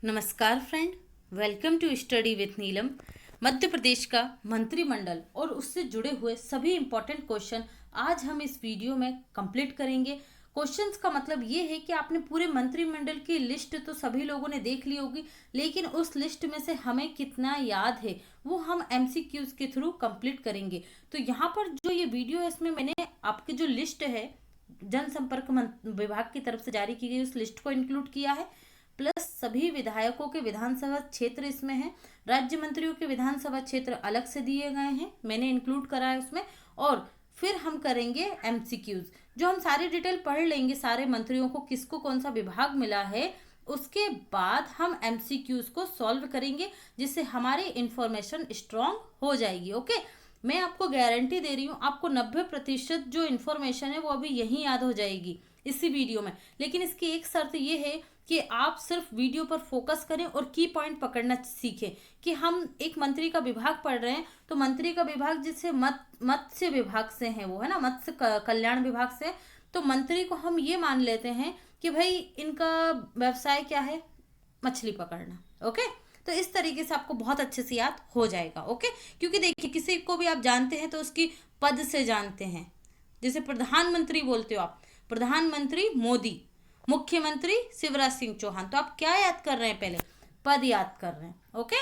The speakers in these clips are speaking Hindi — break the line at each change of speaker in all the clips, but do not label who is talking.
नमस्कार friend, welcome to study with Neelam. Madhya Pradesh का मंत्रिमंडल और उससे जुड़े हुए सभी इंपॉर्टेंट क्वेश्चन आज हम इस वीडियो में कंप्लीट करेंगे। क्वेश्चंस का मतलब ये है कि आपने पूरे मंत्रिमंडल की लिस्ट तो सभी लोगों ने देख ली होगी, लेकिन उस लिस्ट में से हमें कितना याद है वो हम एमसीक्यूज के थ्रू कंप्लीट करेंगे। तो यहाँ पर जो ये वीडियो है इसमें मैंने आपकी जो लिस्ट है जनसंपर्क विभाग की तरफ से जारी की गई उस लिस्ट को इंक्लूड किया है, प्लस सभी विधायकों के विधानसभा क्षेत्र इसमें है। राज्य मंत्रियों के विधानसभा क्षेत्र अलग से दिए गए हैं, मैंने इंक्लूड करा है उसमें। और फिर हम करेंगे एमसीक्यूज, जो हम सारी डिटेल पढ़ लेंगे, सारे मंत्रियों को किसको कौन सा विभाग मिला है। उसके बाद हम एमसीक्यूज को सॉल्व करेंगे, जिससे हमारी इंफॉर्मेशन स्ट्रांग हो जाएगी। ओके, मैं आपको गारंटी दे रही हूँ, आपको 90% जो इन्फॉर्मेशन है वो अभी यहीं याद हो जाएगी इसी वीडियो में। लेकिन इसकी एक शर्त ये है कि आप सिर्फ वीडियो पर फोकस करें और की पॉइंट पकड़ना सीखें। कि हम एक मंत्री का विभाग पढ़ रहे हैं, तो मंत्री का विभाग जिससे मत्स्य विभाग से है, वो है ना मत्स्य कल्याण विभाग से, तो मंत्री को हम ये मान लेते हैं कि भाई इनका व्यवसाय क्या है, मछली पकड़ना। ओके, तो इस तरीके से आपको बहुत अच्छे से याद हो जाएगा। ओके, क्योंकि देखिए किसी को भी आप जानते हैं तो उसकी पद से जानते हैं। जैसे प्रधानमंत्री बोलते हो आप, प्रधानमंत्री मोदी, मुख्यमंत्री शिवराज सिंह चौहान, तो आप क्या याद कर रहे हैं, पहले पद याद कर रहे हैं। ओके,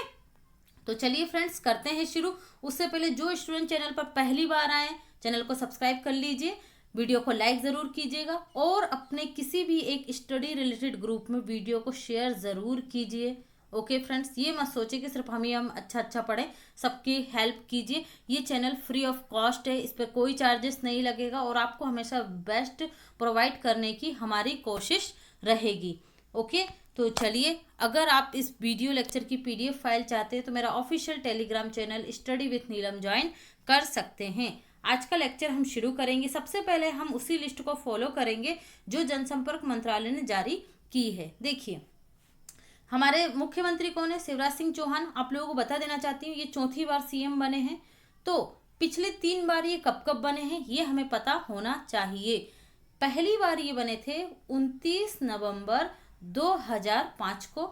तो चलिए फ्रेंड्स करते हैं शुरू। उससे पहले जो स्टूडेंट चैनल पर पहली बार आए, चैनल को सब्सक्राइब कर लीजिए, वीडियो को लाइक ज़रूर कीजिएगा और अपने किसी भी एक स्टडी रिलेटेड ग्रुप में वीडियो को शेयर ज़रूर कीजिए। ओके फ्रेंड्स, ये मत सोचिए कि सिर्फ हम अच्छा पढ़ें, सबकी हेल्प कीजिए। ये चैनल फ्री ऑफ कॉस्ट है, इस पर कोई चार्जेस नहीं लगेगा और आपको हमेशा बेस्ट प्रोवाइड करने की हमारी कोशिश रहेगी। ओके, तो चलिए, अगर आप इस वीडियो लेक्चर की पीडीएफ फाइल चाहते हैं तो मेरा official Telegram channel study with Neelam join कर सकते हैं। आज का लेक्चर हम शुरू करेंगे। सबसे पहले हम उसी लिस्ट को फॉलो करेंगे जो जनसंपर्क मंत्रालय ने जारी की है। देखिए, हमारे मुख्यमंत्री कौन है, शिवराज सिंह चौहान। आप लोगों को बता देना चाहती हूँ, ये चौथी बार सीएम बने हैं। तो पिछले 3 बार ये कब कब बने हैं ये हमें पता होना चाहिए। पहली बार ये बने थे 29 नवंबर 2005 को।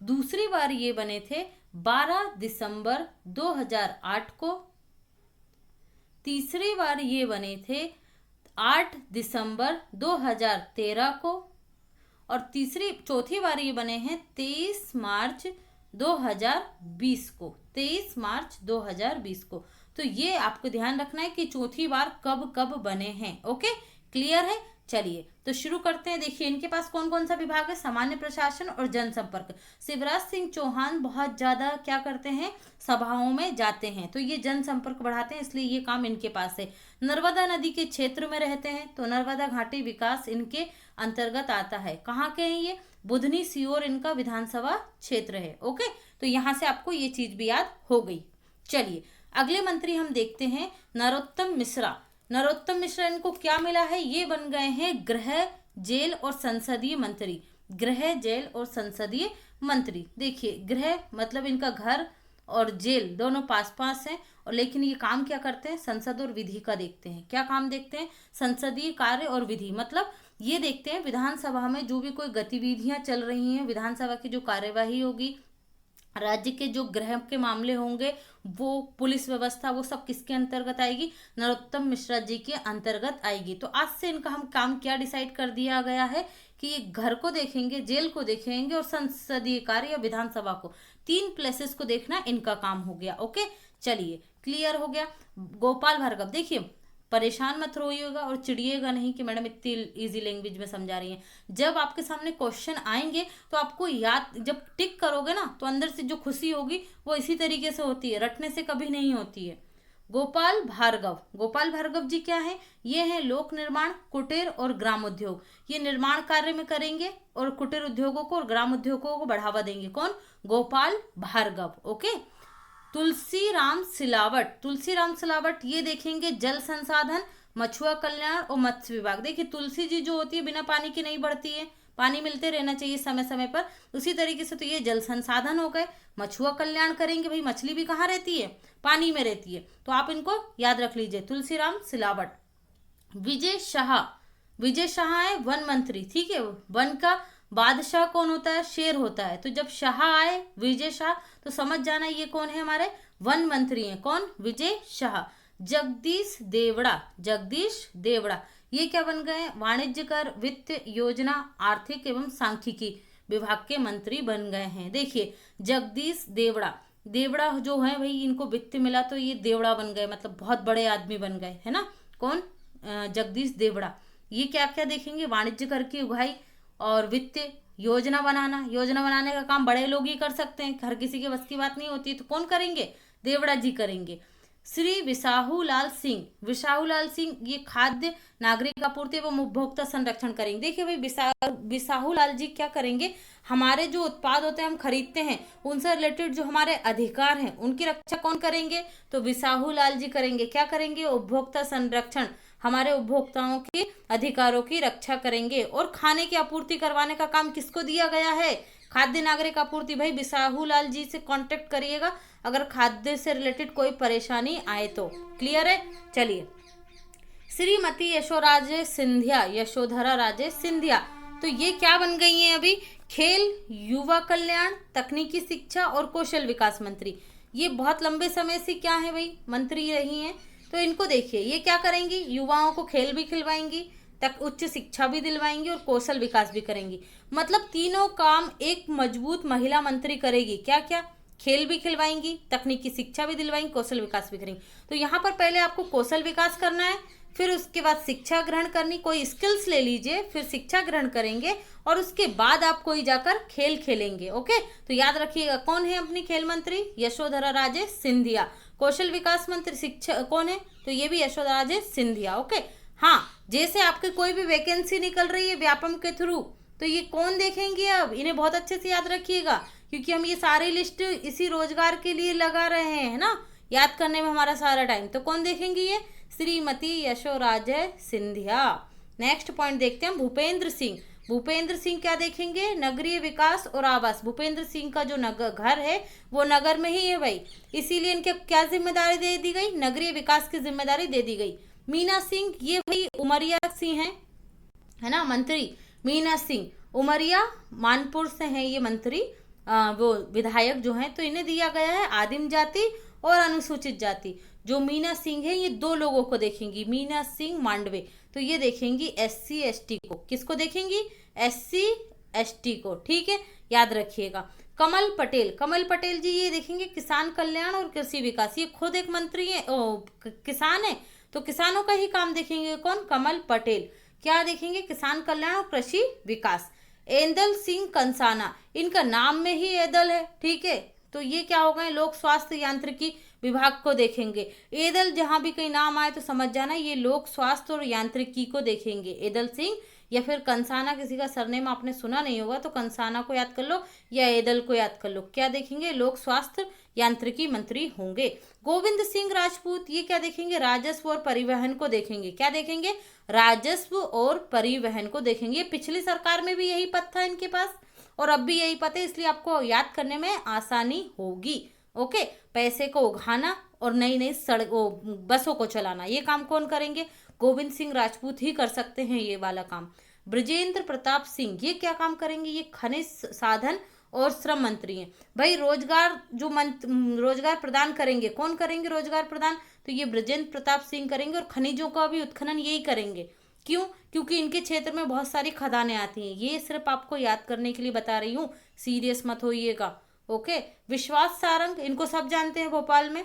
दूसरी बार ये बने थे 12 दिसंबर 2008 को। तीसरी बार ये बने थे 8 दिसंबर 2013 को। और चौथी बार ये बने हैं 23 मार्च 2020 को। 23 मार्च 2020 को। तो ये आपको ध्यान रखना है कि चौथी बार कब कब बने हैं। ओके, क्लियर है। चलिए तो शुरू करते हैं। देखिए इनके पास कौन कौन सा विभाग है, सामान्य प्रशासन और जनसंपर्क। शिवराज सिंह चौहान बहुत ज्यादा क्या करते हैं, सभाओं में जाते हैं, तो ये जनसंपर्क बढ़ाते हैं, इसलिए ये काम इनके पास है। नर्मदा नदी के क्षेत्र में रहते हैं, तो नर्मदा घाटी विकास इनके अंतर्गत आता है। कहाँ के हैं ये, बुधनी सीहोर इनका विधानसभा क्षेत्र है। ओके, तो यहाँ से आपको ये चीज भी याद हो गई। चलिए अगले मंत्री हम देखते हैं, नरोत्तम मिश्रा। नरोत्तम मिश्रा, इनको क्या मिला है, ये बन गए हैं गृह, जेल और संसदीय मंत्री। गृह, जेल और संसदीय मंत्री। देखिए गृह मतलब इनका घर और जेल दोनों पास पास हैं, और लेकिन ये काम क्या करते हैं, संसद और विधि का देखते हैं। क्या काम देखते हैं, संसदीय कार्य और विधि, मतलब ये देखते हैं विधानसभा में जो भी कोई गतिविधियां चल रही हैं, विधानसभा की जो कार्यवाही होगी, राज्य के जो गृह के मामले होंगे, वो पुलिस व्यवस्था, वो सब किसके अंतर्गत आएगी, नरोत्तम मिश्रा जी के अंतर्गत आएगी। तो आज से इनका हम काम क्या डिसाइड कर दिया गया है कि ये घर को देखेंगे, जेल को देखेंगे और संसदीय कार्य या विधानसभा को, 3 प्लेसेस को देखना इनका काम हो गया। ओके, चलिए क्लियर हो गया। गोपाल भार्गव, देखिए परेशान मत होइएगा और चिड़िएगा नहीं कि मैडम इतनी इजी लैंग्वेज में समझा रही हैं। जब आपके सामने क्वेश्चन आएंगे तो आपको याद, जब टिक करोगे ना तो अंदर से जो खुशी होगी वो इसी तरीके से होती है, रटने से कभी नहीं होती है। गोपाल भार्गव, गोपाल भार्गव जी क्या है, ये है लोक निर्माण, कुटीर और ग्राम उद्योग। ये निर्माण कार्य में करेंगे और कुटीर उद्योगों को और ग्राम उद्योगों को बढ़ावा देंगे। कौन, गोपाल भार्गव। ओके, तुलसीराम सिलावट, तुलसीराम सिलावट ये देखेंगे जल संसाधन, मछुआ कल्याण और मत्स्य विभाग। देखिए तुलसी जी जो होती है बिना पानी की नहीं बढ़ती है, पानी मिलते रहना चाहिए समय समय पर, उसी तरीके से तो ये जल संसाधन हो गए। मछुआ कल्याण करेंगे, भाई मछली भी कहाँ रहती है, पानी में रहती है, तो आप इनको याद रख लीजिए, तुलसीराम सिलावट। विजय शाह, विजय शाह है वन मंत्री, ठीक है, वन का बादशाह कौन होता है? शेर होता है। तो जब शाह आए, विजय शाह, तो समझ जाना ये कौन है? हमारे वन मंत्री हैं। कौन? विजय शाह। जगदीश देवड़ा, जगदीश देवड़ा ये क्या बन गए? वाणिज्य कर, वित्त, योजना, आर्थिक एवं सांख्यिकी विभाग के मंत्री बन गए हैं। देखिए जगदीश देवड़ा, देवड़ा जो है भाई, इनको वित्त मिला तो ये देवड़ा बन गए, मतलब बहुत बड़े आदमी बन गए, है ना। कौन? जगदीश देवड़ा। ये क्या क्या देखेंगे? वाणिज्य कर की उगाही और वित्त, योजना बनाना। योजना बनाने का काम बड़े लोग ही कर सकते हैं, हर किसी के बस की बात नहीं होती, तो कौन करेंगे? देवड़ा जी करेंगे। श्री विसाहू लाल सिंह, विसाहू लाल सिंह ये खाद्य, नागरिक आपूर्ति एवं उपभोक्ता संरक्षण करेंगे। देखिए भाई विसाहू लाल जी क्या करेंगे? हमारे जो उत्पाद होते हैं हम खरीदते हैं, उनसे रिलेटेड जो हमारे अधिकार हैं उनकी रक्षा कौन करेंगे? तो विसाहू लाल जी करेंगे। क्या करेंगे? उपभोक्ता संरक्षण, हमारे उपभोक्ताओं के अधिकारों की रक्षा करेंगे। और खाने की आपूर्ति करवाने का काम किसको दिया गया है? खाद्य नागरिक आपूर्ति। भाई बिसाहू लाल जी से कांटेक्ट करिएगा अगर खाद्य से रिलेटेड कोई परेशानी आए तो। क्लियर है? चलिए, श्रीमती यशोराजे सिंधिया, यशोधरा राजे सिंधिया, तो ये क्या बन गई हैं अभी? खेल, युवा कल्याण, तकनीकी शिक्षा और कौशल विकास मंत्री। ये बहुत लंबे समय से क्या है भाई? मंत्री रही हैं। तो इनको देखिए ये क्या करेंगी? युवाओं को खेल भी खिलवाएंगी, तक उच्च शिक्षा भी दिलवाएंगी और कौशल विकास भी करेंगी। मतलब तीनों काम एक मजबूत महिला मंत्री करेगी। क्या क्या? खेल भी खिलवाएंगी, तकनीकी शिक्षा भी दिलवाएंगी, कौशल विकास भी करेंगी। तो यहाँ पर पहले आपको कौशल विकास करना है, फिर उसके बाद शिक्षा ग्रहण करनी, कोई स्किल्स ले लीजिए, फिर शिक्षा ग्रहण करेंगे और उसके बाद आप कोई जाकर खेल खेलेंगे। ओके, तो याद रखिएगा कौन है अपनी खेल मंत्री? यशोधरा राजे सिंधिया। कौशल विकास मंत्री शिक्षा कौन है? तो ये भी यशोधरा राजे सिंधिया। ओके, हाँ, जैसे आपके कोई भी वैकेंसी निकल रही है व्यापम के थ्रू, तो ये कौन देखेंगे? अब इन्हें बहुत अच्छे से याद रखिएगा, क्योंकि हम ये सारी लिस्ट इसी रोजगार के लिए लगा रहे हैं, है ना, याद करने में हमारा सारा टाइम। तो कौन देखेंगे? ये श्रीमती यशोराजे सिंधिया। नेक्स्ट पॉइंट देखते हैं, भूपेंद्र सिंह। भूपेंद्र सिंह क्या देखेंगे? नगरीय विकास और आवास। भूपेंद्र सिंह का जो घर है वो नगर में ही है भाई, इसीलिए इनके क्या जिम्मेदारी दे दी गई? नगरीय विकास की जिम्मेदारी दे दी गई। मीना सिंह, ये भाई उमरिया सिंह है ना मंत्री। मीना सिंह उमरिया मानपुर से हैं ये मंत्री, वो विधायक जो हैं। तो इन्हें दिया गया है आदिम जाति और अनुसूचित जाति। जो मीना सिंह है ये दो लोगों को देखेंगी, मीना सिंह मांडवे। तो ये देखेंगी SC ST को। किसको देखेंगी? SC ST को। ठीक है, याद रखिएगा। कमल पटेल, कमल पटेल जी ये देखेंगे किसान कल्याण और कृषि विकास। ये खुद एक मंत्री है, किसान है, तो किसानों का ही काम देखेंगे। कौन? कमल पटेल। क्या देखेंगे? किसान कल्याण और कृषि विकास। एदल सिंह कंसाना, इनका नाम में ही एदल है। ठीक है, तो ये क्या हो गए? लोक स्वास्थ्य यांत्रिकी विभाग को देखेंगे। एदल जहां भी कहीं नाम आए तो समझ जाना ये लोक स्वास्थ्य और यांत्रिकी को देखेंगे। एदल सिंह या फिर कंसाना, किसी का सरनेम आपने सुना नहीं होगा तो कंसाना को याद कर लो या एदल को याद कर लो। क्या देखेंगे? लोक स्वास्थ्य यांत्रिकी मंत्री होंगे। गोविंद सिंह राजपूत, ये क्या देखेंगे? राजस्व और परिवहन को देखेंगे। क्या देखेंगे? राजस्व और परिवहन को देखेंगे। पिछली सरकार में भी यही पद था इनके पास और अब भी यही पद है, इसलिए आपको याद करने में आसानी होगी। ओके, पैसे को उगाना और नई नई सड़कों बसों को चलाना, ये काम कौन करेंगे? गोविंद सिंह राजपूत ही कर सकते हैं ये वाला काम। ब्रजेंद्र प्रताप सिंह, ये क्या काम करेंगे? ये खनिज साधन और श्रम मंत्री हैं भाई। रोजगार जो रोजगार प्रदान करेंगे, कौन करेंगे रोजगार प्रदान? तो ये ब्रजेंद्र प्रताप सिंह करेंगे और खनिजों का भी उत्खनन यही करेंगे। क्यों? क्योंकि इनके क्षेत्र में बहुत सारी खदानें आती हैं। ये सिर्फ आपको याद करने के लिए बता रही हूँ, सीरियस मत होइएगा। ओके, विश्वास सारंग, इनको सब जानते हैं भोपाल में।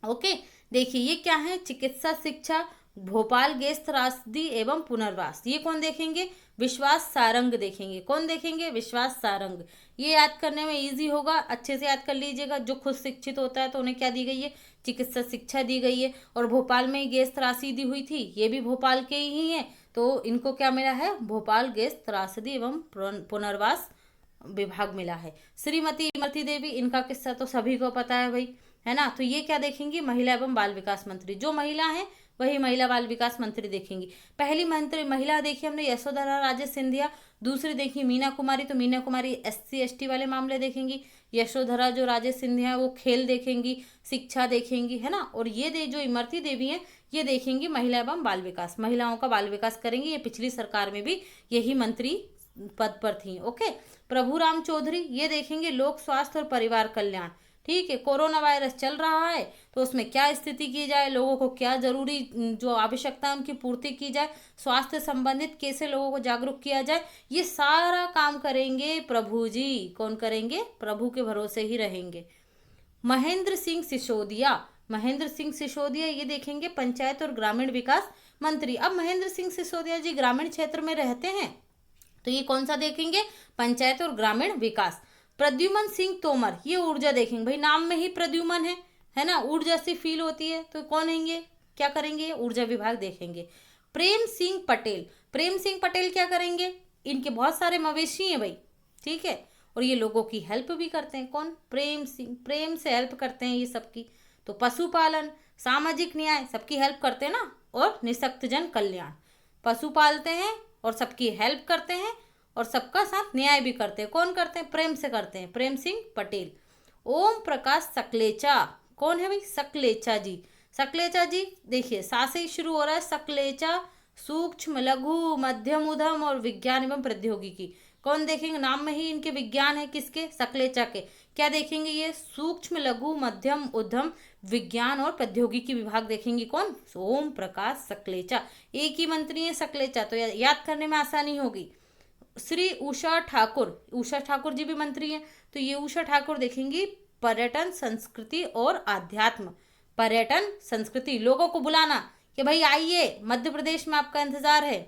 ओके, देखिए ये क्या है? चिकित्सा शिक्षा, भोपाल गैस त्रासदी एवं पुनर्वास। ये कौन देखेंगे? विश्वास सारंग देखेंगे। कौन देखेंगे? विश्वास सारंग। ये याद करने में इजी होगा, अच्छे से याद कर लीजिएगा। जो खुद शिक्षित होता है तो उन्हें क्या दी गई है? चिकित्सा शिक्षा दी गई है। और भोपाल में गैस त्रासदी हुई थी, ये भी भोपाल के ही है, तो इनको क्या मिला है? भोपाल गैस त्रासदी एवं पुनर्वास विभाग मिला है। श्रीमती इमरती देवी, इनका किस्सा तो सभी को पता है भाई, है ना। तो ये क्या देखेंगी? महिला एवं बाल विकास मंत्री। जो महिला है वही महिला बाल विकास मंत्री देखेंगी। पहली मंत्री महिला देखी हमने यशोधरा राजे सिंधिया। दूसरी देखी मीना कुमारी, तो मीना कुमारी SC ST वाले मामले देखेंगी। यशोधरा जो राजे सिंधिया वो खेल देखेंगी, शिक्षा देखेंगी, है ना। और ये जो इमरती देवी हैं ये देखेंगी महिला एवं बाल विकास, महिलाओं का बाल विकास करेंगी। ये पिछली सरकार में भी यही मंत्री पद पर थी। ओके, प्रभुराम चौधरी, ये देखेंगे लोक स्वास्थ्य और परिवार कल्याण। ठीक है, कोरोना वायरस चल रहा है तो उसमें क्या स्थिति की जाए, लोगों को क्या जरूरी जो आवश्यकता है उनकी पूर्ति की जाए, स्वास्थ्य संबंधित कैसे लोगों को जागरूक किया जाए, ये सारा काम करेंगे प्रभु जी। कौन करेंगे? प्रभु के भरोसे ही रहेंगे। महेंद्र सिंह सिसोदिया, महेंद्र सिंह सिसोदिया ये देखेंगे पंचायत और ग्रामीण विकास मंत्री। अब महेंद्र सिंह सिसोदिया जी ग्रामीण क्षेत्र में रहते हैं तो ये कौन सा देखेंगे? पंचायत और ग्रामीण विकास। प्रद्युमन सिंह तोमर, ये ऊर्जा देखेंगे, भाई नाम में ही प्रद्युमन है ना, ऊर्जा सी फील होती है, तो कौन हैंगे, क्या करेंगे? ऊर्जा विभाग देखेंगे। प्रेम सिंह पटेल, प्रेम सिंह पटेल क्या करेंगे? इनके बहुत सारे मवेशी हैं भाई, ठीक है, और ये लोगों की हेल्प भी करते हैं। कौन? प्रेम सिंह, प्रेम से हेल्प करते हैं ये सबकी। तो पशुपालन, सामाजिक न्याय, सबकी हेल्प करते हैं ना, और निःशक्तजन कल्याण, पशु पालते हैं और सबकी हेल्प करते हैं और सबका साथ न्याय भी करते हैं। कौन करते हैं? प्रेम से करते हैं, प्रेम सिंह पटेल। ओम प्रकाश सकलेचा, कौन है भाई? सकलेचा जी। सकलेचा जी देखिए, सा से ही शुरू हो रहा है, सकलेचा, सूक्ष्म लघु मध्यम उद्यम और विज्ञान एवं प्रौद्योगिकी। कौन देखेंगे? नाम में ही इनके विज्ञान है, किसके? सकलेचा के। क्या देखेंगे? ये सूक्ष्म लघु मध्यम उद्यम विज्ञान और प्रौद्योगिकी विभाग देखेंगे। कौन? ओम प्रकाश सकलेचा। एक ही मंत्री है सकलेचा, तो याद करने में आसानी होगी। श्री उषा ठाकुर, उषा ठाकुर जी भी मंत्री हैं, तो ये उषा ठाकुर देखेंगी पर्यटन संस्कृति और आध्यात्म। पर्यटन संस्कृति, लोगों को बुलाना कि भाई आइए, मध्य प्रदेश में आपका इंतजार है।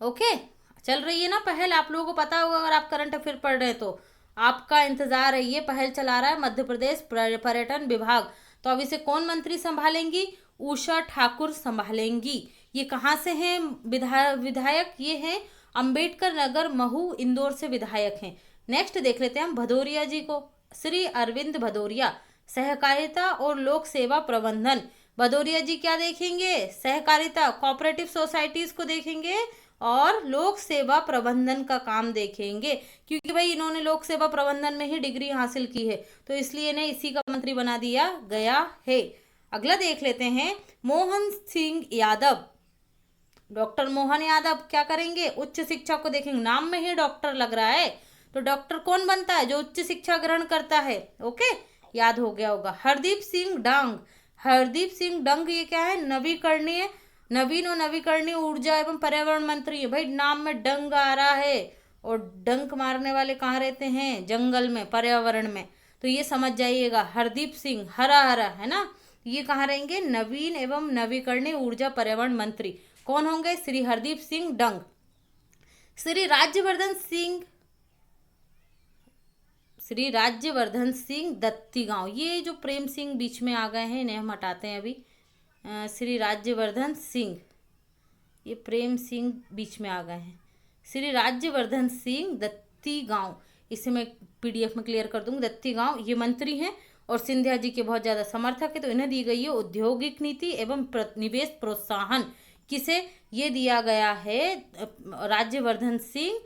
ओके, चल रही है ना पहल, आप लोगों को पता होगा अगर आप करंट अफेयर पढ़ रहे हैं तो, आपका इंतजार है, ये पहल चला रहा है मध्य प्रदेश पर्यटन विभाग। तो अब इसे कौन मंत्री संभालेंगी? उषा ठाकुर संभालेंगी। ये कहाँ से हैं विधायक? ये हैं अंबेडकर नगर महू, इंदौर से विधायक हैं। नेक्स्ट देख लेते हैं हम भदौरिया जी को। श्री अरविंद भदौरिया, सहकारिता और लोक सेवा प्रबंधन। भदौरिया जी क्या देखेंगे? सहकारिता, कोऑपरेटिव सोसाइटीज को देखेंगे और लोक सेवा प्रबंधन का काम देखेंगे, क्योंकि भाई इन्होंने लोक सेवा प्रबंधन में ही डिग्री हासिल की है, तो इसलिए इन्हें इसी का मंत्री बना दिया गया है। अगला देख लेते हैं मोहन सिंह यादव। डॉक्टर मोहन यादव क्या करेंगे? उच्च शिक्षा को देखेंगे, नाम में ही डॉक्टर लग रहा है, तो डॉक्टर कौन बनता है? जो उच्च शिक्षा ग्रहण करता है। ओके, याद हो गया होगा। हरदीप सिंह डंग, हरदीप सिंह डंग ये क्या है? नवीकरणीय, नवीन और नवीकरणीय ऊर्जा एवं पर्यावरण मंत्री है। भाई नाम में डंग आ रहा है, और डंक मारने वाले कहाँ रहते हैं? जंगल में, पर्यावरण में, तो ये समझ जाइएगा। हरदीप सिंह, हरा हरा है ना, ये कहाँ रहेंगे? नवीन एवं नवीकरणीय ऊर्जा पर्यावरण मंत्री। कौन होंगे? श्री हरदीप सिंह डंग। श्री राज्यवर्धन सिंह, श्री राज्यवर्धन सिंह दत्तीगांव, ये जो प्रेम सिंह बीच में आ गए हैं इन्हें हम हटाते हैं अभी। श्री राज्यवर्धन सिंह, ये प्रेम सिंह बीच में आ गए हैं। श्री राज्यवर्धन सिंह दत्तीगांव, इसे मैं पीडीएफ में क्लियर कर दूंगी। दत्तीगांव ये मंत्री हैं और सिंधिया जी के बहुत ज़्यादा समर्थक है, तो इन्हें दी गई है औद्योगिक नीति एवं निवेश प्रोत्साहन। किसे ये दिया गया है? राज्यवर्धन सिंह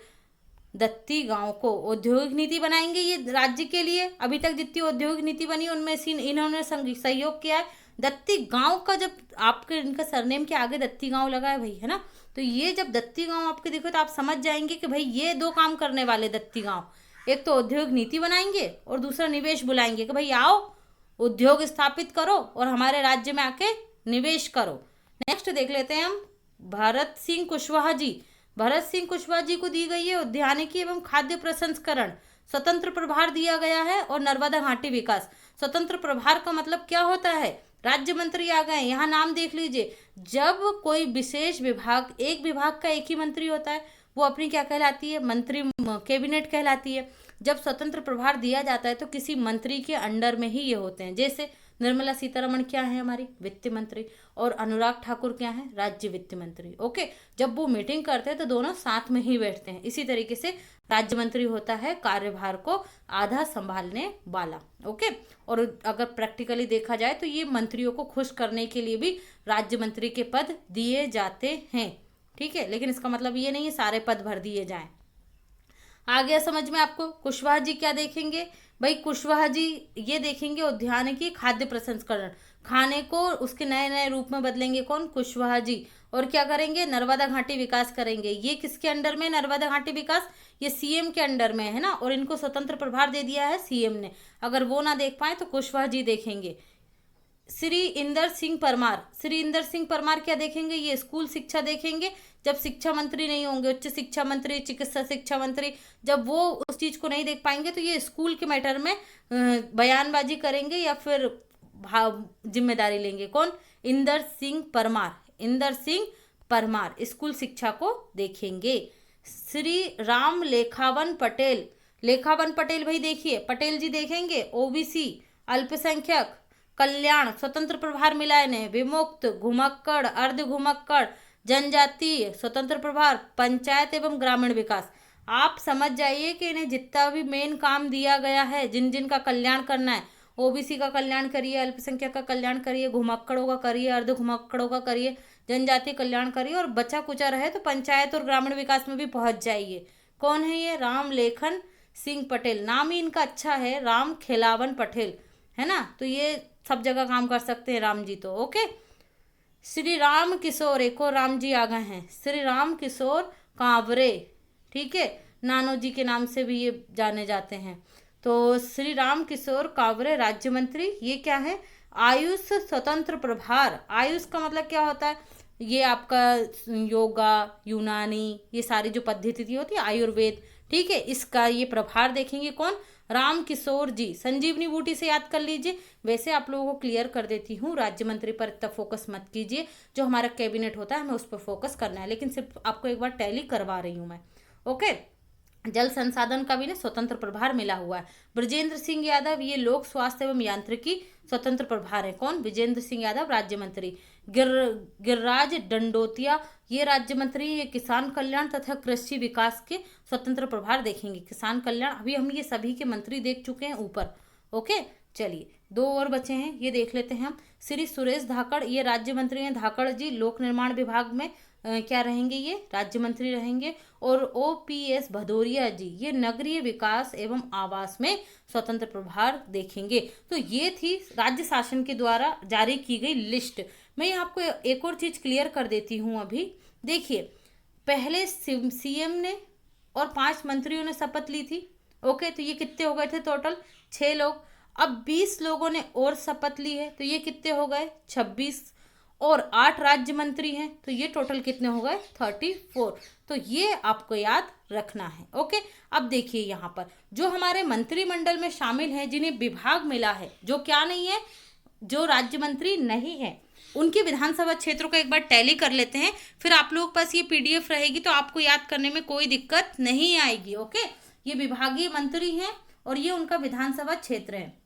दत्तीगांव को। औद्योगिक नीति बनाएंगे ये राज्य के लिए। अभी तक जितनी औद्योगिक नीति बनी उनमें इन्होंने सहयोग किया है। दत्तीगांव का, जब आपके इनका सरनेम के आगे दत्तीगांव लगा है भाई, है ना, तो ये जब दत्तीगांव आपके देखो तो आप समझ जाएंगे कि भाई ये दो काम करने वाले दत्तीगांव, एक तो औद्योगिक नीति बनाएंगे और दूसरा निवेश बुलाएंगे कि भाई आओ उद्योग स्थापित करो और हमारे राज्य में आके निवेश करो। नेक्स्ट देख लेते हैं हम भरत सिंह कुशवाहा जी। भरत सिंह कुशवाहा जी को दी गई है उद्यानिकी एवं खाद्य प्रसंस्करण, स्वतंत्र प्रभार दिया गया है, और नर्मदा घाटी विकास। स्वतंत्र प्रभार का मतलब क्या होता है? राज्य मंत्री आ गए, यहाँ नाम देख लीजिए। जब कोई विशेष विभाग, एक विभाग का एक ही मंत्री होता है, वो अपनी क्या कहलाती है? मंत्री कैबिनेट कहलाती है। जब स्वतंत्र प्रभार दिया जाता है तो किसी मंत्री के अंडर में ही ये होते हैं। जैसे निर्मला सीतारमण क्या है? हमारी वित्त मंत्री, और अनुराग ठाकुर क्या है? राज्य वित्त मंत्री। ओके, जब वो मीटिंग करते हैं तो दोनों साथ में ही बैठते हैं। इसी तरीके से राज्य मंत्री होता है कार्यभार को आधा संभालने वाला। ओके, और अगर प्रैक्टिकली देखा जाए तो ये मंत्रियों को खुश करने के लिए भी राज्य मंत्री के पद दिए जाते हैं। ठीक है, लेकिन इसका मतलब ये नहीं है सारे पद भर दिए जाएं। आ गया समझ में आपको? कुशवाहा जी क्या देखेंगे भाई? कुशवाहा जी ये देखेंगे उद्यानिकी खाद्य प्रसंस्करण, खाने को उसके नए नए रूप में बदलेंगे। कौन? कुशवाहा जी। और क्या करेंगे, नर्मदा घाटी विकास करेंगे। ये किसके अंडर में, नर्मदा घाटी विकास, ये सीएम के अंडर में है ना, और इनको स्वतंत्र प्रभार दे दिया है सीएम ने। अगर वो ना देख पाए तो कुशवाहा जी देखेंगे। श्री इंदर सिंह परमार, श्री इंदर सिंह परमार क्या देखेंगे, ये स्कूल शिक्षा देखेंगे। जब शिक्षा मंत्री नहीं होंगे, उच्च शिक्षा मंत्री, चिकित्सा शिक्षा मंत्री, जब वो उस चीज को नहीं देख पाएंगे तो ये स्कूल के मैटर में बयानबाजी करेंगे या फिर जिम्मेदारी लेंगे। कौन, इंदर सिंह परमार, इंदर सिंह परमार स्कूल शिक्षा को देखेंगे। श्री राम लेखावन पटेल, लेखावन पटेल भाई देखिए, पटेल जी देखेंगे ओबीसी, अल्पसंख्यक कल्याण स्वतंत्र प्रभार मिला है इन्हें, विमुक्त, घुमक्कड़, अर्ध घुमक्कड़, जनजातीय स्वतंत्र प्रभार, पंचायत एवं ग्रामीण विकास। आप समझ जाइए कि इन्हें जितना भी मेन काम दिया गया है, जिन जिन का कल्याण करना है, ओबीसी का कल्याण करिए, अल्पसंख्यक का कल्याण करिए, घुमक्कड़ों का करिए, अर्ध घुमक्कड़ों का करिए, जनजातीय कल्याण करिए, और बचा कुचा रहे तो पंचायत और ग्रामीण विकास में भी पहुंच जाइए। कौन है ये, राम लेखन सिंह पटेल, नाम ही इनका अच्छा है, राम खेलावन पटेल, है ना, तो ये सब जगह काम कर सकते हैं राम जी तो। ओके, श्री राम किशोर, एक और राम जी आ गए हैं, श्री राम किशोर कांवरे, ठीक है, नानोजी के नाम से भी ये जाने जाते हैं। तो श्री राम किशोर कांवरे राज्य मंत्री, ये क्या है, आयुष स्वतंत्र प्रभार। आयुष का मतलब क्या होता है, ये आपका योगा, यूनानी, ये सारी जो पद्धति होती है, आयुर्वेद, ठीक है, इसका ये प्रभार देखेंगे। कौन, राम किशोर जी। संजीवनी बूटी से याद कर लीजिए, वैसे आप लोगों को क्लियर कर देती हूँ, राज्य मंत्री पर इतना फोकस मत कीजिए, जो हमारा कैबिनेट होता है हमें उस पर फोकस करना है, लेकिन सिर्फ आपको एक बार टैली करवा रही हूँ मैं। ओके, जल संसाधन का भी ना स्वतंत्र प्रभार मिला हुआ है। ब्रजेंद्र सिंह यादव, ये लोक स्वास्थ्य एवं यांत्रिकी स्वतंत्र प्रभार है। कौन, विजेंद्र सिंह यादव राज्य मंत्री। गिरिराज दंडोतिया, ये राज्य मंत्री, ये किसान कल्याण तथा कृषि विकास के स्वतंत्र प्रभार देखेंगे। किसान कल्याण, अभी हम ये सभी के मंत्री देख चुके हैं ऊपर। ओके, चलिए दो और बचे हैं, ये देख लेते हैं हम। श्री सुरेश धाकड़, ये राज्य मंत्री हैं। धाकड़ जी लोक निर्माण विभाग में क्या रहेंगे, ये राज्य मंत्री रहेंगे। और ओपीएस भदौरिया जी, ये नगरीय विकास एवं आवास में स्वतंत्र प्रभार देखेंगे। तो ये थी राज्य शासन के द्वारा जारी की गई लिस्ट। मैं आपको एक और चीज क्लियर कर देती हूँ अभी। देखिए, पहले सीएम ने और 5 मंत्रियों ने शपथ ली थी। ओके, तो ये कितने हो गए थे टोटल, 6 लोग। अब 20 लोगों ने और शपथ ली है, तो ये कितने हो गए, 26, और 8 राज्य मंत्री हैं, तो ये टोटल कितने हो गए, 34। तो ये आपको याद रखना है। ओके, अब देखिए यहाँ पर जो हमारे मंत्रिमंडल में शामिल हैं, जिन्हें विभाग मिला है, जो क्या नहीं है, जो राज्य मंत्री नहीं है, उनके विधानसभा क्षेत्रों का एक बार टैली कर लेते हैं, फिर आप लोग पास ये पीडीएफ रहेगी तो आपको याद करने में कोई दिक्कत नहीं आएगी। ओके, ये विभागीय मंत्री हैं और ये उनका विधानसभा क्षेत्र है।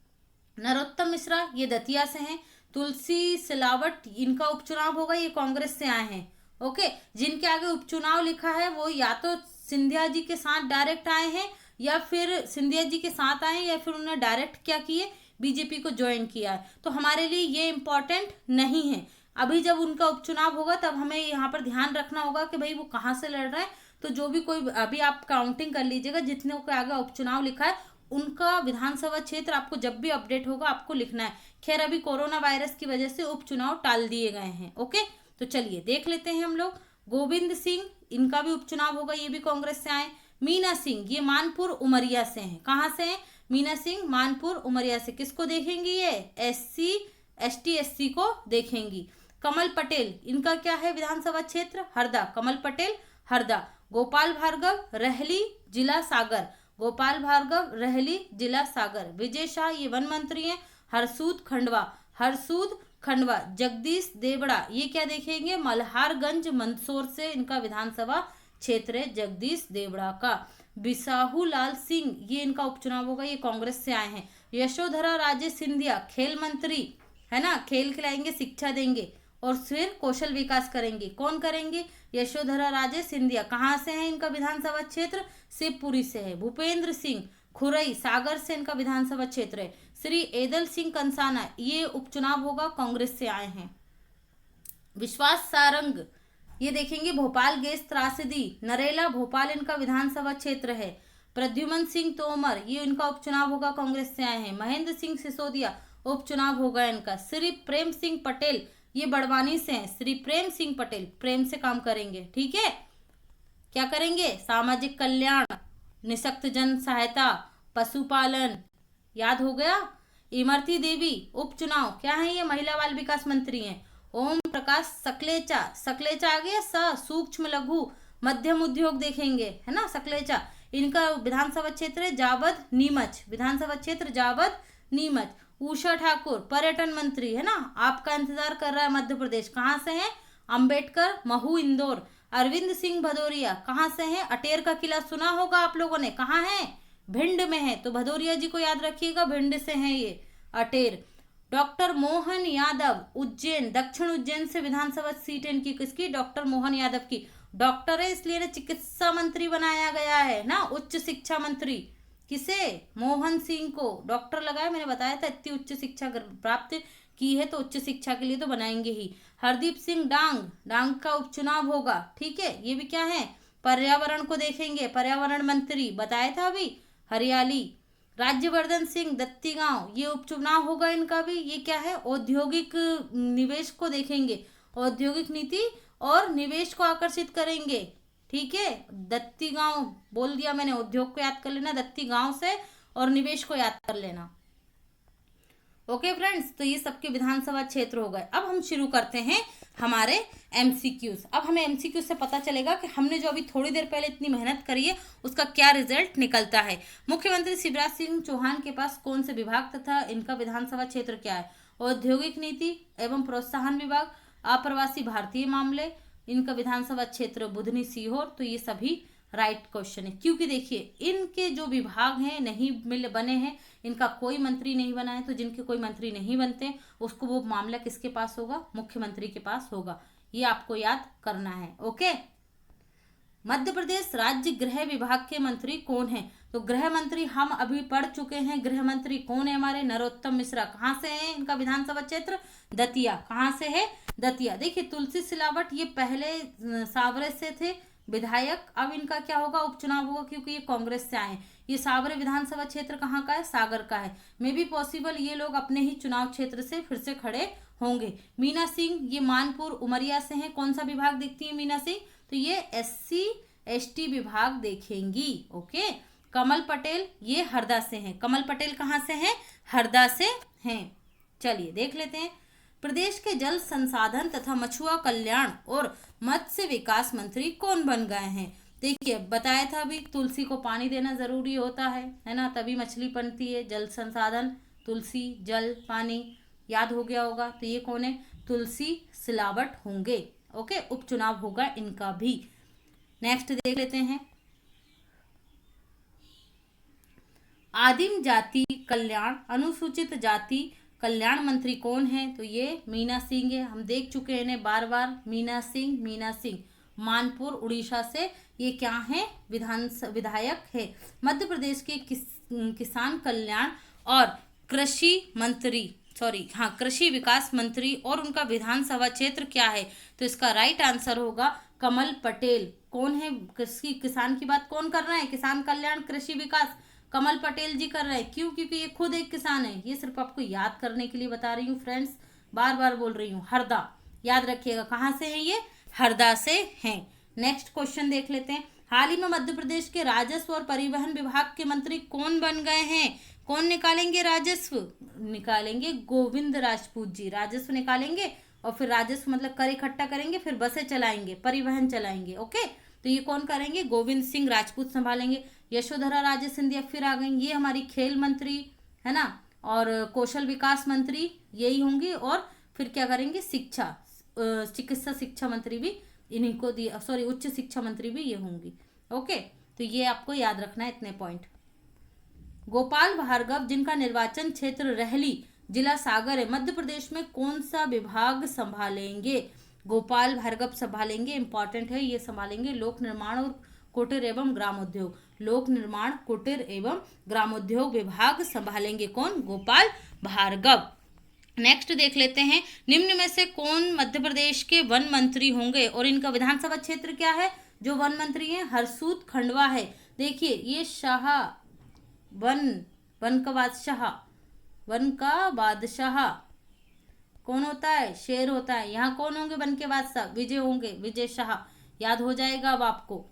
नरोत्तम मिश्रा, ये दतिया से हैं। तुलसी सिलावट, इनका उपचुनाव होगा, ये कांग्रेस से आए हैं। ओके, जिनके आगे उपचुनाव लिखा है वो या तो सिंधिया जी के साथ डायरेक्ट आए हैं, या फिर सिंधिया जी के साथ आए हैं, या फिर उन्होंने डायरेक्ट क्या किए, बीजेपी को ज्वाइन किया है। तो हमारे लिए ये इम्पोर्टेंट नहीं है। अभी जब उनका उपचुनाव होगा तब हमें यहाँ पर ध्यान रखना होगा कि भाई वो कहाँ से लड़ रहा है। तो जो भी कोई, अभी आप काउंटिंग कर लीजिएगा, जितने को आगे उपचुनाव लिखा है उनका विधानसभा क्षेत्र आपको जब भी अपडेट होगा आपको लिखना है। खैर, अभी कोरोना वायरस की वजह से उपचुनाव टाल दिए गए हैं। ओके, तो चलिए देख लेते हैं हम लोग। गोविंद सिंह, इनका भी उपचुनाव होगा, ये भी कांग्रेस से आए। मीना सिंह, ये मानपुर उमरिया से हैं। कहाँ से हैं, मीना सिंह मानपुर उमरिया से। किसको देखेंगी, ये एससी एसटी एससी को देखेंगी। कमल पटेल, इनका क्या है विधानसभा क्षेत्र, हरदा। कमल पटेल हरदा। गोपाल भार्गव, रहली जिला सागर। गोपाल भार्गव, रहली जिला सागर। विजय शाह, ये वन मंत्री हैं। हरसूद खंडवा, हरसूद खंडवा। जगदीश देवड़ा, ये क्या देखेंगे, मल्हारगंज मंदसौर से इनका विधानसभा क्षेत्र है, जगदीश देवड़ा का। बिसाहू लाल सिंह, ये इनका उपचुनाव होगा, ये कांग्रेस से आए हैं। यशोधरा राजे सिंधिया, खेल मंत्री है ना, खेल खिलाएंगे, शिक्षा देंगे और फिर कौशल विकास करेंगे। कौन करेंगे, यशोधरा राजे सिंधिया। कहाँ से है इनका विधानसभा क्षेत्र, शिवपुरी से है। भूपेंद्र सिंह खुरई, सागर से इनका विधानसभा क्षेत्र है। श्री एदल सिंह कंसाना, ये उपचुनाव होगा, कांग्रेस से आए हैं। विश्वास सारंग, ये देखेंगे भोपाल गैस त्रासदी। नरेला भोपाल इनका विधानसभा क्षेत्र है। प्रद्युमन सिंह तोमर, ये इनका उपचुनाव होगा, कांग्रेस से आए हैं। महेंद्र सिंह सिसोदिया, उपचुनाव होगा इनका। श्री प्रेम सिंह पटेल, ये बड़वानी से हैं, श्री प्रेम सिंह पटेल, प्रेम से काम करेंगे, ठीक है। क्या करेंगे, सामाजिक कल्याण, निःशक्त जन सहायता, पशुपालन, याद हो गया। इमरती देवी उपचुनाव क्या है, ये महिला बाल विकास मंत्री हैं। ओम प्रकाश सकलेचा, सकलेचा आ गया, सूक्ष्म लघु मध्यम उद्योग देखेंगे, है ना, सकलेचा। इनका विधानसभा क्षेत्र है जावद नीमच, विधानसभा क्षेत्र जावद नीमच। उषा ठाकुर पर्यटन मंत्री, है ना, आपका इंतजार कर रहा है मध्य प्रदेश, कहाँ से है, अंबेडकर महू इंदौर। अरविंद सिंह भदौरिया कहाँ से हैं, अटेर का किला सुना होगा आप लोगों ने, कहाँ है, भिंड में है, तो भदौरिया जी को याद रखिएगा, भिंड से हैं ये, अटेर। डॉक्टर मोहन यादव उज्जैन, दक्षिण उज्जैन से विधानसभा सीट इनकी, किसकी, डॉक्टर मोहन यादव की। डॉक्टर है इसलिए ना चिकित्सा मंत्री बनाया गया है ना, उच्च शिक्षा मंत्री। किसे, मोहन सिंह को डॉक्टर लगाया, मैंने बताया था इतनी उच्च शिक्षा प्राप्त की है तो उच्च शिक्षा के लिए तो बनाएंगे ही। हरदीप सिंह डांग, डांग का उपचुनाव होगा, ठीक है, ये भी क्या है, पर्यावरण को देखेंगे, पर्यावरण मंत्री बताया था अभी, हरियाली। राज्यवर्धन सिंह दत्तीगांव, ये उपचुनाव होगा इनका भी, ये क्या है, औद्योगिक निवेश को देखेंगे, औद्योगिक नीति और निवेश को आकर्षित करेंगे, ठीक है। दत्तीगांव बोल दिया मैंने, उद्योग को याद कर लेना दत्तीगांव से, और निवेश को याद कर लेना। ओके फ्रेंड्स, तो ये सबके विधानसभा क्षेत्र हो गए। अब हम शुरू करते हैं हमारे एमसीक्यूज। अब हमें एमसीक्यूज से पता चलेगा कि हमने जो अभी थोड़ी देर पहले इतनी मेहनत करी है उसका क्या रिजल्ट निकलता है। मुख्यमंत्री शिवराज सिंह चौहान के पास कौन से विभाग तथा इनका विधानसभा क्षेत्र क्या है, औद्योगिक नीति एवं प्रोत्साहन विभाग, अप्रवासी भारतीय मामले, इनका विधानसभा क्षेत्र बुधनी सीहोर। तो ये सभी राइट क्वेश्चन है, क्योंकि देखिए इनके जो विभाग हैं नहीं मिल बने हैं, इनका कोई मंत्री नहीं बना है, तो जिनके कोई मंत्री नहीं बनते उसको वो मामला किसके पास होगा, मुख्यमंत्री के पास होगा, ये आपको याद करना है। ओके, मध्य प्रदेश राज्य गृह विभाग के मंत्री कौन है, तो गृह मंत्री हम अभी पढ़ चुके हैं, गृह मंत्री कौन है हमारे, नरोत्तम मिश्रा। कहाँ से है इनका विधानसभा क्षेत्र, दतिया, कहाँ से है, दतिया। देखिए तुलसी सिलावट ये पहले सावरे से थे विधायक, अब इनका क्या होगा, उपचुनाव होगा, क्योंकि ये कांग्रेस से आए। ये सावरे विधानसभा क्षेत्र कहाँ का है, सागर का है। मे बी पॉसिबल ये लोग अपने ही चुनाव क्षेत्र से फिर से खड़े होंगे। मीना सिंह ये मानपुर उमरिया से हैं, कौन सा विभाग देखती है मीना सिंह, तो ये SC ST विभाग देखेंगी। ओके, कमल पटेल ये हरदा से हैं, कमल पटेल कहाँ से हैं, हरदा से हैं। चलिए देख लेते हैं, प्रदेश के जल संसाधन तथा मछुआ कल्याण और मत्स्य विकास मंत्री कौन बन गए हैं। देखिए बताया था अभी, तुलसी को पानी देना जरूरी होता है ना, तभी मछली बनती है। जल संसाधन, तुलसी, जल, पानी, याद हो गया होगा। तो ये कौन है, तुलसी सिलावट होंगे। ओके, उपचुनाव होगा इनका भी। नेक्स्ट देख लेते हैं, आदिम जाति कल्याण अनुसूचित जाति कल्याण मंत्री कौन है, तो ये मीना सिंह है, हम देख चुके हैं इन्हें बार बार। मीना सिंह मानपुर उड़ीसा से ये क्या है, विधायक है। मध्य प्रदेश के किसान कल्याण और कृषि मंत्री, कृषि विकास मंत्री और उनका विधानसभा क्षेत्र क्या है, तो इसका राइट आंसर होगा कमल पटेल। कौन है, किसान की बात कौन कर रहा है, किसान कल्याण कृषि विकास कमल पटेल जी कर रहे हैं। क्यों, क्योंकि ये खुद एक किसान है। ये सिर्फ आपको याद करने के लिए बता रही हूँ फ्रेंड्स, बार बार बोल रही हूँ। हरदा याद रखिएगा, कहाँ से है ये, हरदा से हैं। नेक्स्ट क्वेश्चन देख लेते हैं, हाल ही में मध्य प्रदेश के राजस्व और परिवहन विभाग के मंत्री कौन बन गए हैं, कौन निकालेंगे राजस्व, निकालेंगे गोविंद राजपूत जी। राजस्व निकालेंगे और फिर राजस्व मतलब कर इकट्ठा करेंगे, फिर बसें चलाएंगे, परिवहन चलाएंगे। ओके, तो ये कौन करेंगे, गोविंद सिंह राजपूत संभालेंगे। यशोधरा राजे सिंधिया फिर आ गई, ये हमारी खेल मंत्री है ना, और कौशल विकास मंत्री यही होंगी। और फिर क्या करेंगे, शिक्षा, चिकित्सा शिक्षा मंत्री भी इन्हीं को दिया, उच्च शिक्षा मंत्री भी ये होंगी। ओके, तो ये आपको याद रखना है इतने पॉइंट। गोपाल भार्गव जिनका निर्वाचन क्षेत्र रहली जिला सागर है, मध्य प्रदेश में कौन सा विभाग संभालेंगे, गोपाल भार्गव संभालेंगे, इंपॉर्टेंट है ये, संभालेंगे लोक निर्माण और कुटीर एवं ग्रामोद्योग, लोक निर्माण कुटीर एवं ग्रामोद्योग विभाग संभालेंगे कौन, गोपाल भार्गव। नेक्स्ट देख लेते हैं, निम्न में से कौन मध्य प्रदेश के वन मंत्री होंगे और इनका विधानसभा क्षेत्र क्या है, जो वन मंत्री हैं हरसूद खंडवा है। देखिए ये शाह वन का बादशाह कौन होता है? शेर होता है। यहाँ कौन होंगे बन के बादशाह? विजय होंगे, विजय शाह। याद हो जाएगा अब आपको।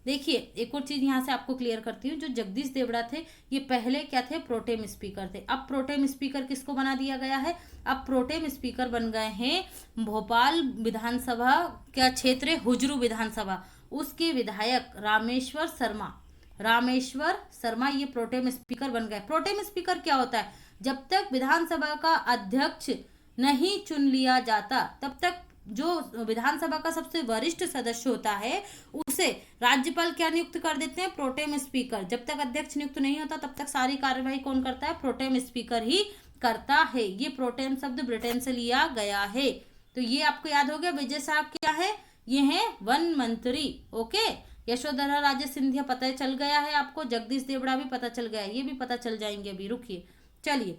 देखिए एक और चीज यहाँ से आपको क्लियर करती हूँ, जो जगदीश देवड़ा थे ये पहले क्या थे? प्रोटेम स्पीकर थे। अब प्रोटेम स्पीकर किसको बना दिया गया है? अब प्रोटेम स्पीकर बन गए हैं भोपाल विधानसभा क्या क्षेत्र है? हुजरू विधानसभा, उसके विधायक रामेश्वर शर्मा। रामेश्वर शर्मा ये प्रोटेम स्पीकर बन गए। प्रोटेम स्पीकर क्या होता है? जब तक विधानसभा का अध्यक्ष नहीं चुन लिया जाता तब तक जो विधानसभा का सबसे वरिष्ठ सदस्य होता है उसे राज्यपाल क्या नियुक्त कर देते हैं? Pro tem speaker. जब तक अध्यक्ष नियुक्त नहीं होता तब तक सारी कार्यवाही कौन करता है? प्रोटेम स्पीकर ही करता है। ये प्रोटेम शब्द ब्रिटेन से लिया गया है। तो ये आपको याद हो गया। विजय शाह क्या है? ये है वन मंत्री। ओके, यशोधरा राजे सिंधिया पता चल गया है आपको, जगदीश देवड़ा भी पता चल गया है, ये भी पता चल जाएंगे अभी। रुकिए, चलिए।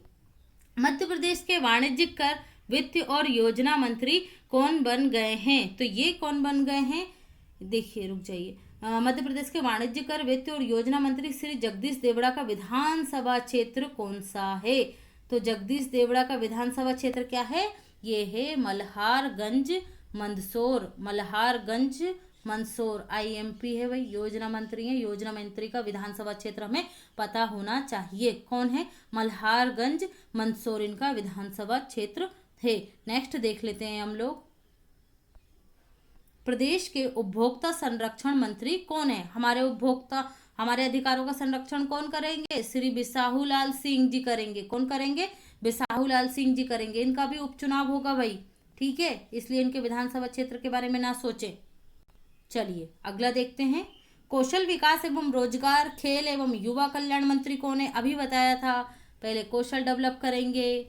मध्य प्रदेश के वाणिज्यिक कर, वित्त और योजना मंत्री कौन बन गए हैं? तो ये कौन बन गए हैं? देखिए, रुक जाइए। मध्य प्रदेश के वाणिज्य कर, वित्त और योजना मंत्री श्री जगदीश देवड़ा का विधानसभा क्षेत्र कौन सा है? तो जगदीश देवड़ा का विधानसभा क्षेत्र क्या है? ये है मल्हारगंज मंदसौर। मल्हारगंज मंदसौर IMP है भाई। योजना मंत्री है, योजना मंत्री का विधानसभा क्षेत्र हमें पता होना चाहिए। कौन है? मल्हारगंज मंदसौर इनका विधानसभा क्षेत्र है। नेक्स्ट देख लेते हैं हम लोग। प्रदेश के उपभोक्ता संरक्षण मंत्री कौन है? हमारे उपभोक्ता, हमारे अधिकारों का संरक्षण कौन करेंगे? श्री बिसाहूलाल सिंह जी करेंगे। कौन करेंगे? बिसाहूलाल सिंह जी करेंगे। इनका भी उपचुनाव होगा भाई, ठीक है, इसलिए इनके विधानसभा क्षेत्र के बारे में ना सोचें। चलिए अगला देखते हैं। कौशल विकास एवं रोजगार, खेल एवं युवा कल्याण मंत्री कौन है? अभी बताया था। पहले कौशल डेवलप करेंगे,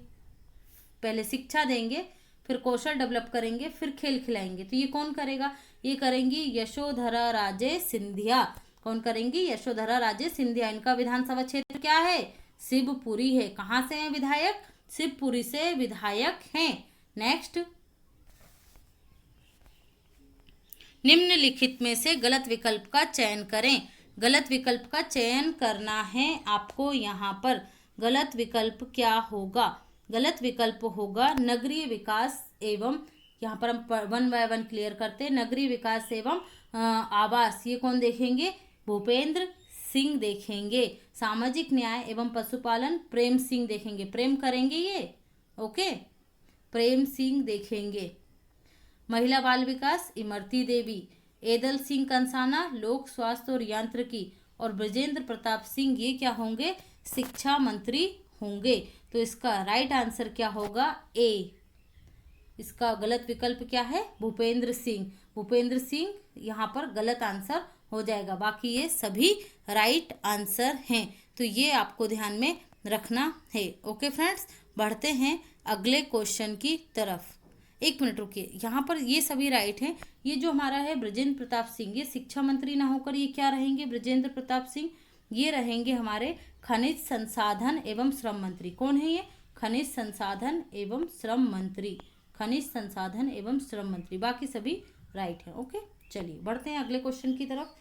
पहले शिक्षा देंगे, फिर कौशल डेवलप करेंगे, फिर खेल खिलाएंगे। तो ये कौन करेगा? ये करेंगी यशोधरा राजे सिंधिया। कौन करेंगी? यशोधरा राजे सिंधिया। इनका विधानसभा क्षेत्र क्या है? शिवपुरी है। कहाँ से हैं विधायक? शिवपुरी से विधायक हैं। नेक्स्ट, निम्नलिखित में से गलत विकल्प का चयन करें। गलत विकल्प का चयन करना है आपको। यहाँ पर गलत विकल्प क्या होगा? गलत विकल्प होगा नगरीय विकास एवं, यहाँ पर हम 1 बाय 1 क्लियर करते हैं। नगरीय विकास एवं आवास, ये कौन देखेंगे? भूपेंद्र सिंह देखेंगे। सामाजिक न्याय एवं पशुपालन प्रेम सिंह देखेंगे। प्रेम करेंगे ये, ओके, प्रेम सिंह देखेंगे। महिला बाल विकास इमरती देवी। एदल सिंह कंसाना लोक स्वास्थ्य और यांत्रिकी, और ब्रजेंद्र प्रताप सिंह ये क्या होंगे? शिक्षा मंत्री होंगे। तो इसका राइट आंसर क्या होगा? ए। इसका गलत विकल्प क्या है? भूपेंद्र सिंह। भूपेंद्र सिंह यहाँ पर गलत आंसर हो जाएगा, बाकी ये सभी राइट आंसर हैं। तो ये आपको ध्यान में रखना है। ओके फ्रेंड्स, बढ़ते हैं अगले क्वेश्चन की तरफ। एक मिनट रुकिए, यहाँ पर ये सभी राइट हैं। ये जो हमारा है ब्रजेंद्र प्रताप सिंह, ये शिक्षा मंत्री ना होकर ये क्या रहेंगे? ब्रजेंद्र प्रताप सिंह ये रहेंगे हमारे खनिज संसाधन एवं श्रम मंत्री। कौन है ये? खनिज संसाधन एवं श्रम मंत्री। खनिज संसाधन एवं श्रम मंत्री। बाकी सभी राइट है। ओके, चलिए बढ़ते हैं अगले क्वेश्चन की तरफ।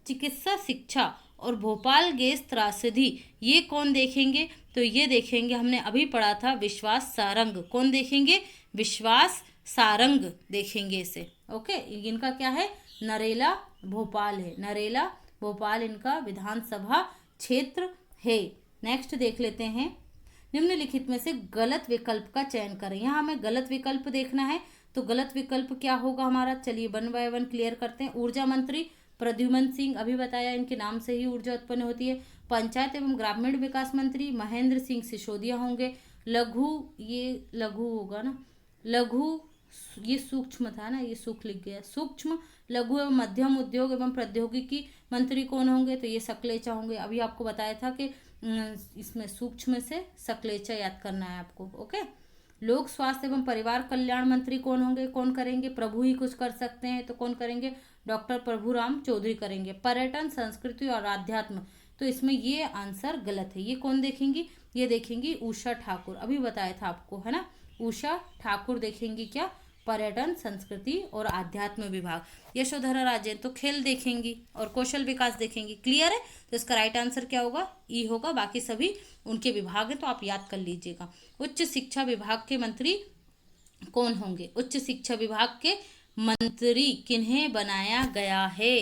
चिकित्सा शिक्षा और भोपाल गैस त्रासदी ये कौन देखेंगे? तो ये देखेंगे, हमने अभी पढ़ा था, विश्वास सारंग। कौन देखेंगे? विश्वास सारंग देखेंगे इसे। ओके, इनका क्या है? नरेला भोपाल है। नरेला भोपाल इनका विधानसभा क्षेत्र है। नेक्स्ट देख लेते हैं। निम्नलिखित में से गलत विकल्प का चयन करें। यहाँ हमें गलत विकल्प देखना है, तो गलत विकल्प क्या होगा हमारा? चलिए 1 बाय 1 क्लियर करते हैं। ऊर्जा मंत्री प्रद्युमन सिंह, अभी बताया, इनके नाम से ही ऊर्जा उत्पन्न होती है। पंचायत एवं ग्रामीण विकास मंत्री महेंद्र सिंह सिसोदिया होंगे। लघु, ये लघु होगा ना, लघु, ये सूक्ष्म था ना, ये सूक्ष्म लिख गया। सूक्ष्म, लघु एवं मध्यम उद्योग एवं प्रौद्योगिकी मंत्री कौन होंगे? तो ये सकलेचा होंगे। अभी आपको बताया था कि इसमें सूक्ष्म से सकलेचा याद करना है आपको। ओके, लोक स्वास्थ्य एवं परिवार कल्याण मंत्री कौन होंगे? कौन करेंगे? प्रभु ही कुछ कर सकते हैं, तो कौन करेंगे? डॉक्टर प्रभुराम चौधरी करेंगे। पर्यटन, संस्कृति और आध्यात्म, तो इसमें ये आंसर गलत है। ये कौन देखेंगी? ये देखेंगी उषा ठाकुर। अभी बताया था आपको, है ना, उषा ठाकुर देखेंगी क्या? पर्यटन, संस्कृति और आध्यात्म विभाग। यशोधरा राजे तो खेल देखेंगी और कौशल विकास देखेंगी। क्लियर है? तो इसका राइट आंसर क्या होगा? ई होगा। बाकी सभी उनके विभाग हैं तो आप याद कर लीजिएगा। उच्च शिक्षा विभाग के मंत्री कौन होंगे? उच्च शिक्षा विभाग के मंत्री किन्हें बनाया गया है?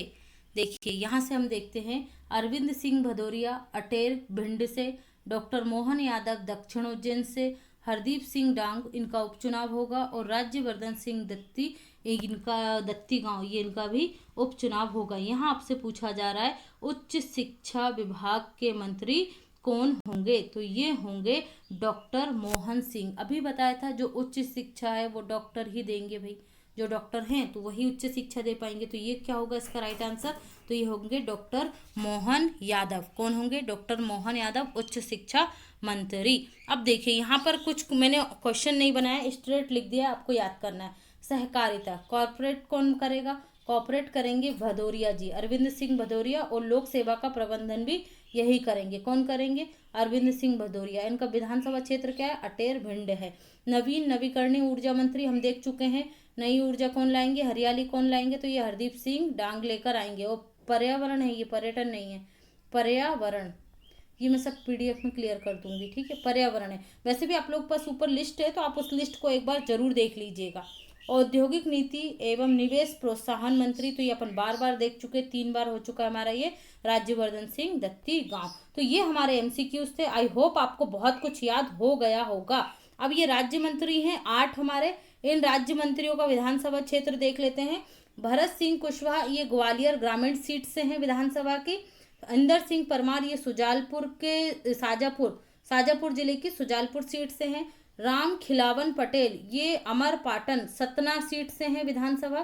देखिए यहाँ से हम देखते हैं अरविंद सिंह भदौरिया अटेर भिंड से, डॉक्टर मोहन यादव दक्षिण उज्जैन से, हरदीप सिंह डांग इनका उपचुनाव होगा, और राज्यवर्धन सिंह दत्ती इनका दत्ती गांव ये इनका भी उपचुनाव होगा। यहाँ आपसे पूछा जा रहा है उच्च शिक्षा विभाग के मंत्री कौन होंगे? तो ये होंगे डॉक्टर मोहन सिंह। अभी बताया था जो उच्च शिक्षा है वो डॉक्टर ही देंगे भाई, जो डॉक्टर हैं तो वही उच्च शिक्षा दे पाएंगे। तो ये क्या होगा इसका राइट आंसर? तो ये होंगे डॉक्टर मोहन यादव। कौन होंगे? डॉक्टर मोहन यादव उच्च शिक्षा मंत्री। अब देखिए यहाँ पर कुछ मैंने क्वेश्चन नहीं बनाया, स्ट्रेट लिख दिया, आपको याद करना है। सहकारिता कॉर्पोरेट कौन करेगा? कॉर्पोरेट करेंगे भदौरिया जी, अरविंद सिंह भदौरिया, और लोक सेवा का प्रबंधन भी यही करेंगे। कौन करेंगे? अरविंद सिंह भदौरिया। इनका विधानसभा क्षेत्र क्या है? अटेर भिंड है। नवीन नवीकरणीय ऊर्जा मंत्री हम देख चुके हैं। नई ऊर्जा कौन लाएंगे? हरियाली कौन लाएंगे? तो ये हरदीप सिंह डांग लेकर आएंगे। और पर्यावरण है, ये पर्यटन नहीं है, पर्यावरण। ये मैं सब पीडीएफ में क्लियर कर दूंगी, ठीक है? पर्यावरण है। वैसे भी आप लोग पास ऊपर लिस्ट है तो आप उस लिस्ट को एक बार जरूर देख लीजिएगा। औद्योगिक नीति एवं निवेश प्रोत्साहन मंत्री तो ये अपन बार बार देख चुके, 3 बार हो चुका है हमारा ये, राज्यवर्धन सिंह दत्ती गांव। तो ये हमारे एमसीक्यूज थे। आई होप आपको बहुत कुछ याद हो गया होगा। अब ये राज्य मंत्री हैं 8 हमारे। इन राज्य मंत्रियों का विधानसभा क्षेत्र देख लेते हैं। भरत सिंह कुशवाहा ये ग्वालियर ग्रामीण सीट से हैं विधानसभा की। इंदर सिंह परमार ये सुजालपुर के शाजापुर जिले की सुजालपुर सीट से हैं। राम खिलावन पटेल ये अमरपाटन सतना सीट से हैं विधानसभा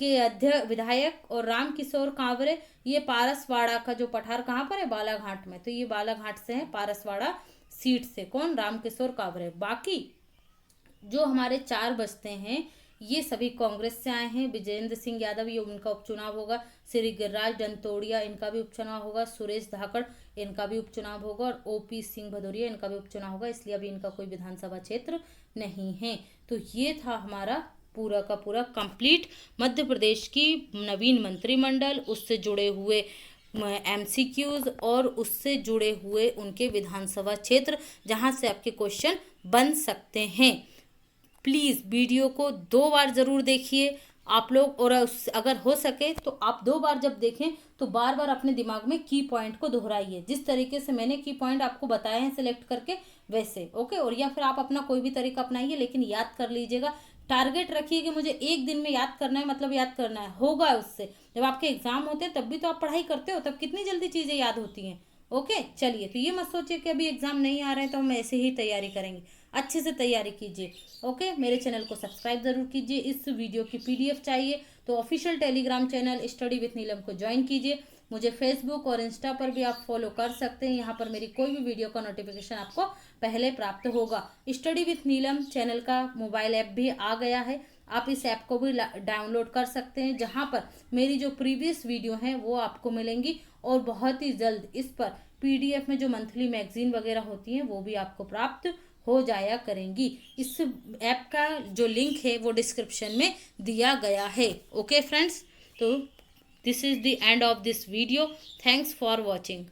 के अध्यक्ष विधायक। और राम किशोर कांवरे ये पारसवाड़ा का जो पठार कहाँ पर है? बालाघाट में। तो ये बालाघाट से हैं, पारसवाड़ा सीट से। कौन? राम किशोर कांवरे। बाकी जो हमारे 4 बचते हैं ये सभी कांग्रेस से आए हैं। विजेंद्र सिंह यादव ये उनका उपचुनाव होगा। श्री गिरिराज डंतोड़िया इनका भी उपचुनाव होगा। सुरेश धाकड़ इनका भी उपचुनाव होगा। और ओपी सिंह भदौरिया इनका भी उपचुनाव होगा। इसलिए अभी इनका कोई विधानसभा क्षेत्र नहीं है। तो ये था हमारा पूरा का पूरा कंप्लीट मध्य प्रदेश की नवीन मंत्रिमंडल, उससे जुड़े हुए एमसीक्यूज और उससे जुड़े हुए उनके विधानसभा क्षेत्र जहां से आपके क्वेश्चन बन सकते हैं। प्लीज़ वीडियो को 2 बार ज़रूर देखिए आप लोग, और अगर हो सके तो आप 2 बार जब देखें तो बार बार अपने दिमाग में की पॉइंट को दोहराइए। जिस तरीके से मैंने की पॉइंट आपको बताए हैं सिलेक्ट करके वैसे, ओके? और या फिर आप अपना कोई भी तरीका अपनाइए, लेकिन याद कर लीजिएगा। टारगेट रखिए कि मुझे 1 दिन में याद करना है, मतलब याद करना है, होगा उससे। जब आपके एग्जाम होते हैं तब भी तो आप पढ़ाई करते हो, तब कितनी जल्दी चीज़ें याद होती हैं। ओके चलिए, तो ये मत सोचिए कि अभी एग्जाम नहीं आ रहे हैं तो हम ऐसे ही तैयारी करेंगे। अच्छे से तैयारी कीजिए। ओके, मेरे चैनल को सब्सक्राइब जरूर कीजिए। इस वीडियो की पीडीएफ चाहिए तो official Telegram channel study with Neelam को ज्वाइन कीजिए। मुझे फेसबुक और इंस्टा पर भी आप फॉलो कर सकते हैं। यहाँ पर मेरी कोई भी वीडियो का नोटिफिकेशन आपको पहले प्राप्त होगा। स्टडी विथ नीलम चैनल का मोबाइल ऐप भी आ गया है, आप इस ऐप को भी डाउनलोड कर सकते हैं, जहाँ पर मेरी जो प्रीवियस वीडियो हैं वो आपको मिलेंगी। और बहुत ही जल्द इस पर पीडीएफ में जो मंथली मैगजीन वगैरह होती हैं वो भी आपको प्राप्त हो जाया करेंगी। इस ऐप का जो लिंक है वो डिस्क्रिप्शन में दिया गया है। ओके फ्रेंड्स, तो this is the end of this video. Thanks for watching.